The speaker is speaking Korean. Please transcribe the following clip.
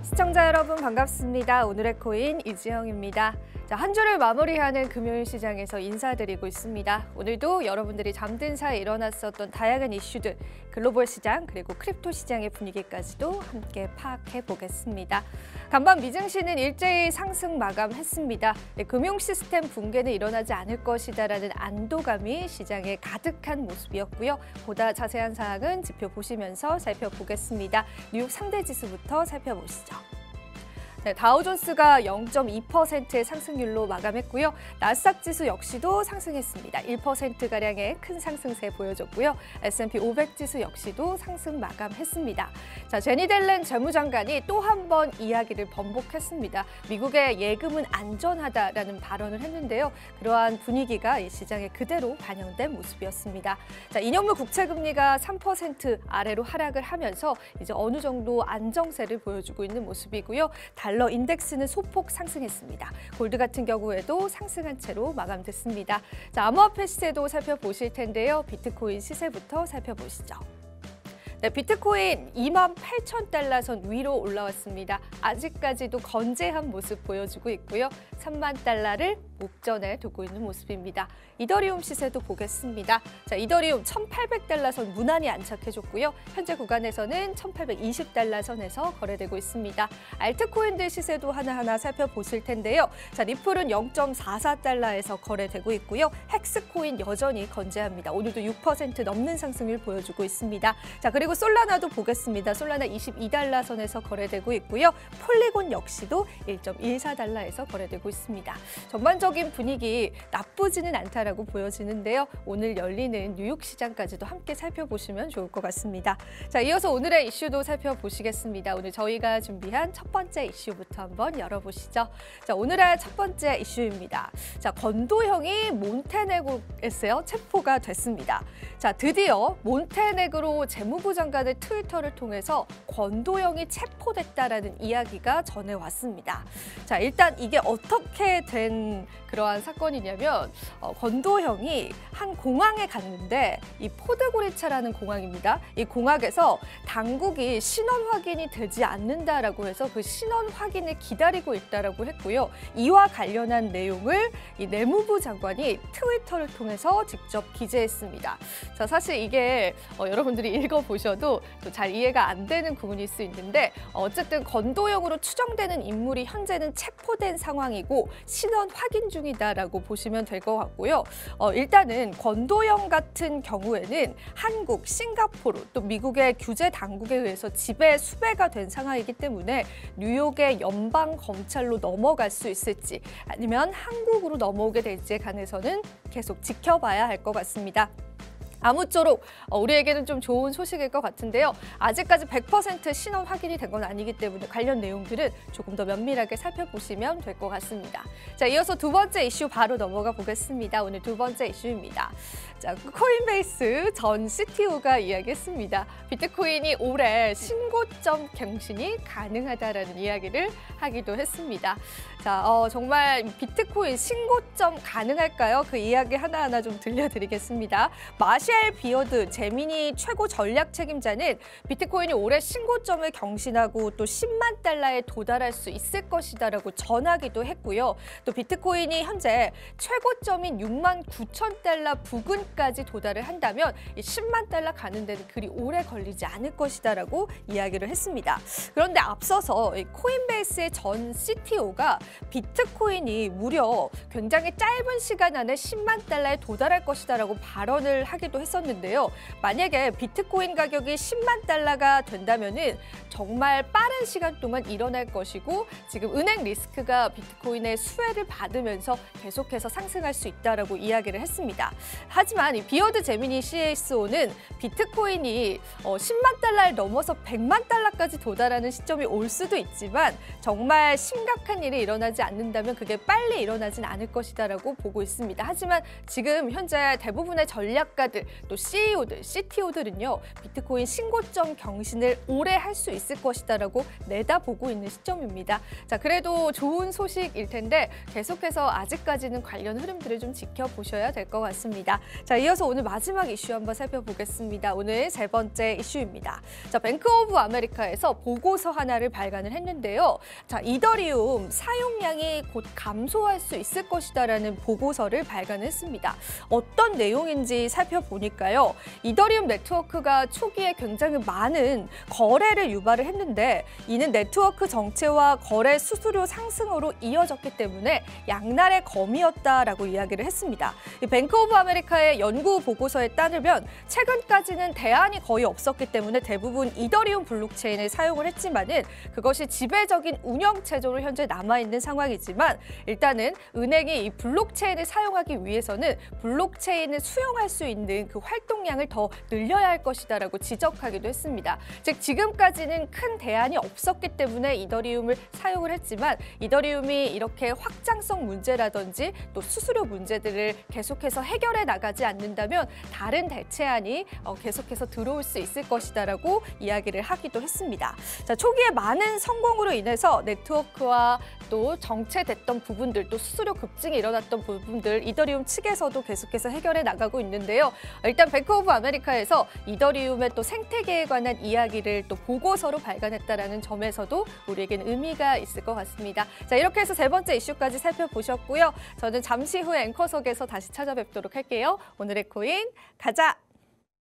시청자 여러분 반갑습니다. 오늘의 코인 이지영입니다. 자, 한 주를 마무리하는 금요일 시장에서 인사드리고 있습니다. 오늘도 여러분들이 잠든 사이에 일어났었던 다양한 이슈들, 글로벌 시장 그리고 크립토 시장의 분위기까지도 함께 파악해 보겠습니다. 간밤 미증시는 일제히 상승 마감했습니다. 금융 시스템 붕괴는 일어나지 않을 것이다라는 안도감이 시장에 가득한 모습이었고요. 보다 자세한 사항은 지표 보시면서 살펴보겠습니다. 뉴욕 상대 지수부터 살펴보시죠. 네, 다우존스가 0.2%의 상승률로 마감했고요. 나스닥 지수 역시도 상승했습니다. 1%가량의 큰 상승세 보여줬고요. S&P 500 지수 역시도 상승 마감했습니다. 자, 제니 델렌 재무장관이 또 한 번 이야기를 번복했습니다. 미국의 예금은 안전하다라는 발언을 했는데요. 그러한 분위기가 이 시장에 그대로 반영된 모습이었습니다. 자, 2년물 국채금리가 3% 아래로 하락을 하면서 이제 어느 정도 안정세를 보여주고 있는 모습이고요. 달러 인덱스는 소폭 상승했습니다. 골드 같은 경우에도 상승한 채로 마감됐습니다. 자, 암호화폐 시세도 살펴보실 텐데요. 비트코인 시세부터 살펴보시죠. 네, 비트코인 28,000달러 선 위로 올라왔습니다. 아직까지도 건재한 모습 보여주고 있고요. 3만 달러를 목전에 두고 있는 모습입니다. 이더리움 시세도 보겠습니다. 자, 이더리움 1,800달러 선 무난히 안착해줬고요. 현재 구간에서는 1,820달러 선에서 거래되고 있습니다. 알트코인들 시세도 하나하나 살펴보실 텐데요. 자, 리플은 0.44달러에서 거래되고 있고요. 헥스코인 여전히 건재합니다. 오늘도 6% 넘는 상승을 보여주고 있습니다. 자, 그리고 솔라나도 보겠습니다. 솔라나 22달러 선에서 거래되고 있고요. 폴리곤 역시도 1.14달러에서 거래되고 있습니다. 전반적인 분위기 나쁘지는 않다라고 보여지는데요. 오늘 열리는 뉴욕 시장까지도 함께 살펴보시면 좋을 것 같습니다. 자, 이어서 오늘의 이슈도 살펴보시겠습니다. 오늘 저희가 준비한 첫 번째 이슈부터 한번 열어보시죠. 자, 오늘의 첫 번째 이슈입니다. 자, 권도형이 몬테네그로에서 체포가 됐습니다. 자, 드디어 몬테네그로 재무부 장관의 트위터를 통해서 권도형이 체포됐다라는 이야기가 전해왔습니다. 자, 일단 이게 어떻게 된 그러한 사건이냐면 권도형이 한 공항에 갔는데 이 포드고리차라는 공항입니다. 이 공항에서 당국이 신원 확인이 되지 않는다라고 해서 그 신원 확인을 기다리고 있다라고 했고요. 이와 관련한 내용을 이 내무부 장관이 트위터를 통해서 직접 기재했습니다. 자, 사실 이게 여러분들이 읽어보셔도 또 잘 이해가 안 되는 부분일 수 있는데 어쨌든 권도형으로 추정되는 인물이 현재는 체포된 상황이고 신원 확인 중이다라고 보시면 될 것 같고요. 일단은 권도형 같은 경우에는 한국, 싱가포르, 또 미국의 규제 당국에 의해서 집에 수배가 된 상황이기 때문에 뉴욕의 연방 검찰로 넘어갈 수 있을지 아니면 한국으로 넘어오게 될지에 관해서는 계속 지켜봐야 할 것 같습니다. 아무쪼록 우리에게는 좀 좋은 소식일 것 같은데요. 아직까지 100% 신원 확인이 된 건 아니기 때문에 관련 내용들은 조금 더 면밀하게 살펴보시면 될 것 같습니다. 자, 이어서 두 번째 이슈 바로 넘어가 보겠습니다. 오늘 두 번째 이슈입니다. 자, 코인베이스 전 CTO가 이야기했습니다. 비트코인이 올해 신고점 경신이 가능하다라는 이야기를 하기도 했습니다. 자, 정말 비트코인 신고점 가능할까요? 그 이야기 하나하나 좀 들려드리겠습니다. 마샬 비어드 제미니 최고 전략 책임자는 비트코인이 올해 신고점을 경신하고 또 10만 달러에 도달할 수 있을 것이다라고 전하기도 했고요. 또 비트코인이 현재 최고점인 6만 9천 달러 부근까지 도달을 한다면 이 10만 달러 가는 데는 그리 오래 걸리지 않을 것이다라고 이야기를 했습니다. 그런데 앞서서 코인베이스의 전 CTO가 비트코인이 무려 굉장히 짧은 시간 안에 10만 달러에 도달할 것이다라고 발언을 하기도 했었는데요. 만약에 비트코인 가격이 10만 달러가 된다면은 정말 빠른 시간 동안 일어날 것이고 지금 은행 리스크가 비트코인의 수혜를 받으면서 계속해서 상승할 수 있다라고 이야기를 했습니다. 하지만 이 비어드 제미니 CSO는 비트코인이 10만 달러를 넘어서 100만 달러까지 도달하는 시점이 올 수도 있지만 정말 심각한 일이 일어나지 않는다면 그게 빨리 일어나진 않을 것이다라고 보고 있습니다. 하지만 지금 현재 대부분의 전략가들 대표들, 또 CEO들, CTO들은요. 비트코인 신고점 경신을 오래 할 수 있을 것이다라고 내다보고 있는 시점입니다. 자, 그래도 좋은 소식일 텐데 계속해서 아직까지는 관련 흐름들을 좀 지켜보셔야 될 것 같습니다. 자, 이어서 오늘 마지막 이슈 한번 살펴보겠습니다. 오늘 세 번째 이슈입니다. 자, 뱅크 오브 아메리카에서 보고서 하나를 발간을 했는데요. 자, 이더리움 사용량이 곧 감소할 수 있을 것이다라는 보고서를 발간했습니다. 어떤 내용인지 살펴보니까요. 이더리움 네트워크가 초기에 굉장히 많은 거래를 유발을 했는데 이는 네트워크 정체와 거래 수수료 상승으로 이어졌기 때문에 양날의 검이었다라고 이야기를 했습니다. 이 뱅크 오브 아메리카의 연구 보고서에 따르면 최근까지는 대안이 거의 없었기 때문에 대부분 이더리움 블록체인을 사용을 했지만은 그것이 지배적인 운영 체제로 현재 남아있는 상황이지만 일단은 은행이 이 블록체인을 사용하기 위해서는 블록체인을 수용할 수 있는 그 활동량을 더 늘려야 할 것이다라고 지적하기도 했습니다. 즉 지금까지는 큰 대안이 없었기 때문에 이더리움을 사용을 했지만 이더리움이 이렇게 확장성 문제라든지 또 수수료 문제들을 계속해서 해결해 나가지 않는다면 다른 대체안이 계속해서 들어올 수 있을 것이다라고 이야기를 하기도 했습니다. 자, 초기에 많은 성공으로 인해서 네트워크와 또 정체됐던 부분들, 또 수수료 급증이 일어났던 부분들 이더리움 측에서도 계속해서 해결해 나가고 있는데요. 일단 뱅크 오브 아메리카에서 이더리움의 또 생태계에 관한 이야기를 또 보고서로 발간했다라는 점에서도 우리에겐 의미가 있을 것 같습니다. 자, 이렇게 해서 세 번째 이슈까지 살펴보셨고요. 저는 잠시 후에 앵커석에서 다시 찾아뵙도록 할게요. 오늘의 코인 가자!